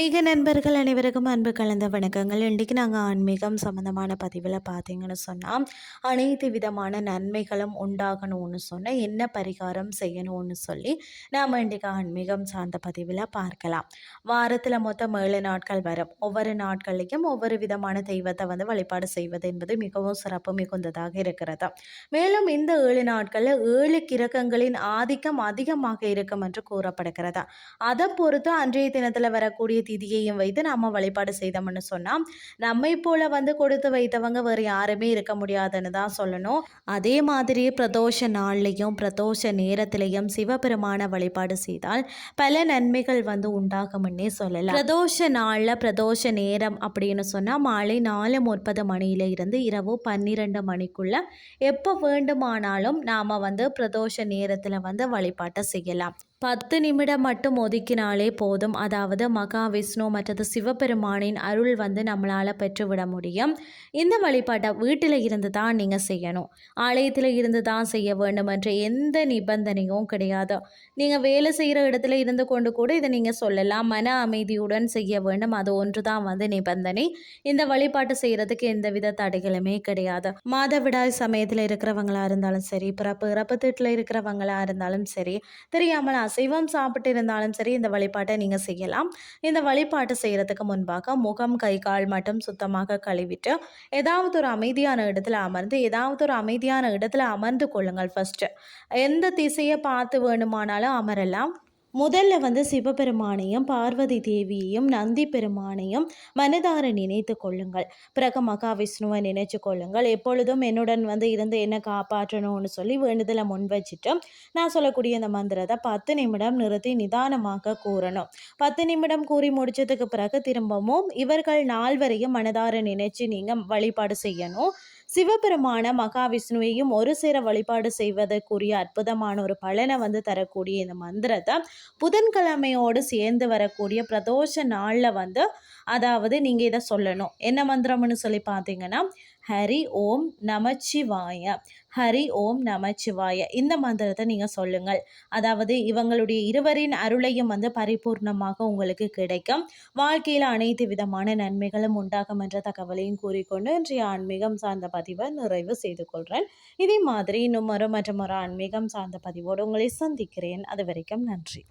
ஆன்மீக நண்பர்கள் அனைவருக்கும் அன்பு கலந்த வணக்கங்கள். இன்றைக்கி நாங்கள் ஆன்மீகம் சம்மந்தமான பதிவில் பார்த்தீங்கன்னு சொன்னால், அனைத்து விதமான நன்மைகளும் உண்டாகணும்னு சொன்னால் என்ன பரிகாரம் செய்யணும்னு சொல்லி நாம் இன்றைக்கி ஆன்மீகம் சார்ந்த பதிவில் பார்க்கலாம். வாரத்தில் மொத்தம் 7 நாட்கள் வரும். ஒவ்வொரு நாட்கள்லையும் ஒவ்வொரு விதமான தெய்வத்தை வழிபாடு செய்வது என்பது மிகவும் சிறப்பு மிகுந்ததாக இருக்கிறது. மேலும் இந்த 7 நாட்களில் 7 கிரகங்களின் ஆதிக்கம் அதிகமாக இருக்கும் என்று கூறப்படுகிறது. அதை பொறுத்து அன்றைய தினத்தில் வரக்கூடிய திதியையும் வைத்து நாம வழிபாடு செய்தோம்னு சொன்னா நம்மை போல கொடுத்து வைத்தவங்க வேறு யாருமே இருக்க முடியாதுன்னு தான் சொல்லணும். அதே மாதிரி பிரதோஷ நாள்லையும் பிரதோஷ நேரத்திலையும் சிவபெருமான வழிபாடு செய்தால் பல நன்மைகள் உண்டாகும்னே சொல்லலாம். பிரதோஷ நாளில் பிரதோஷ நேரம் அப்படின்னு சொன்னா மாலை 4:30 மணியில இருந்து இரவு 12 மணிக்குள்ள எப்போ வேண்டுமானாலும் நாம பிரதோஷ நேரத்தில் வழிபாட்டை செய்யலாம். 10 நிமிடம் மட்டும் ஒதுக்கினாலே போதும். அதாவது மகாவிஷ்ணு மற்றது சிவபெருமானின் அருள் நம்மளால் பெற்றுவிட முடியும். இந்த வழிபாட்டை வீட்டில் இருந்து தான் நீங்கள் செய்யணும். ஆலயத்தில் இருந்து தான் செய்ய வேண்டும் என்ற எந்த நிபந்தனையும் கிடையாது. நீங்கள் வேலை செய்கிற இடத்துல இருந்து கொண்டு கூட இதை நீங்கள் சொல்லலாம். மன அமைதியுடன் செய்ய வேண்டும். அது ஒன்று தான் நிபந்தனை. இந்த வழிபாட்டை செய்கிறதுக்கு எந்தவித தடைகளுமே கிடையாது. மாதவிடாய் சமயத்தில் இருக்கிறவங்களா இருந்தாலும் சரி, இறப்பு தீட்டில் இருக்கிறவங்களா இருந்தாலும் சரி, தெரியாமல் அசைவம் சாப்பிட்டு இருந்தாலும் சரி, இந்த வழிபாட்டை நீங்கள் செய்யலாம். இந்த வழிபாட்டை செய்கிறதுக்கு முன்பாக முகம் கை கால் மட்டும் சுத்தமாக கழுவிட்டு ஏதாவது ஒரு அமைதியான இடத்துல அமர்ந்து கொள்ளுங்கள். ஃபர்ஸ்ட் எந்த திசையை பார்த்து வேணுமானாலும் அமரலாம். முதல்ல சிவபெருமானையும் பார்வதி தேவியையும் நந்தி பெருமானையும் மனதார நினைத்து கொள்ளுங்கள். பிறகு மகாவிஷ்ணுவை நினைச்சு கொள்ளுங்கள். எப்பொழுதும் என்னுடன் இருந்து என்ன காப்பாற்றணும்னு சொல்லி வேண்டுதலை முன் வச்சுட்டு நான் சொல்லக்கூடிய இந்த மந்திரத்தை 10 நிமிடம் நிறுத்தி நிதானமாக கூறணும். 10 நிமிடம் கூறி முடிச்சதுக்கு பிறகு திரும்பவும் இவர்கள் நால்வரையும் மனதார நினைச்சு நீங்கள் வழிபாடு செய்யணும். சிவபெருமான மகாவிஷ்ணுவையும் ஒரு சேர வழிபாடு செய்வதற்குரிய அற்புதமான ஒரு பலனை தரக்கூடிய இந்த மந்திரத்தை புதன்கிழமையோடு சேர்ந்து வரக்கூடிய பிரதோஷ நாளில் அதாவது நீங்கள் இதை சொல்லணும். என்ன மந்திரம்னு சொல்லி பார்த்தீங்கன்னா, ஹரி ஓம் நமச்சிவாய, ஹரி ஓம் நமச்சிவாய. இந்த மந்திரத்தை நீங்கள் சொல்லுங்கள். அதாவது இவங்களுடைய இருவரின் அருளையும் பரிபூர்ணமாக உங்களுக்கு கிடைக்கும். வாழ்க்கையில் அனைத்து விதமான நன்மைகளும் உண்டாகும் என்ற தகவலையும் கூறிக்கொண்டு இன்றைய ஆன்மீகம் சார்ந்த பதிவை நிறைவு செய்து கொள்கிறேன். இதே மாதிரி இன்னும் மற்றும் ஒரு ஆன்மீகம் சார்ந்த பதிவோடு உங்களை சந்திக்கிறேன். அது வரைக்கும் நன்றி.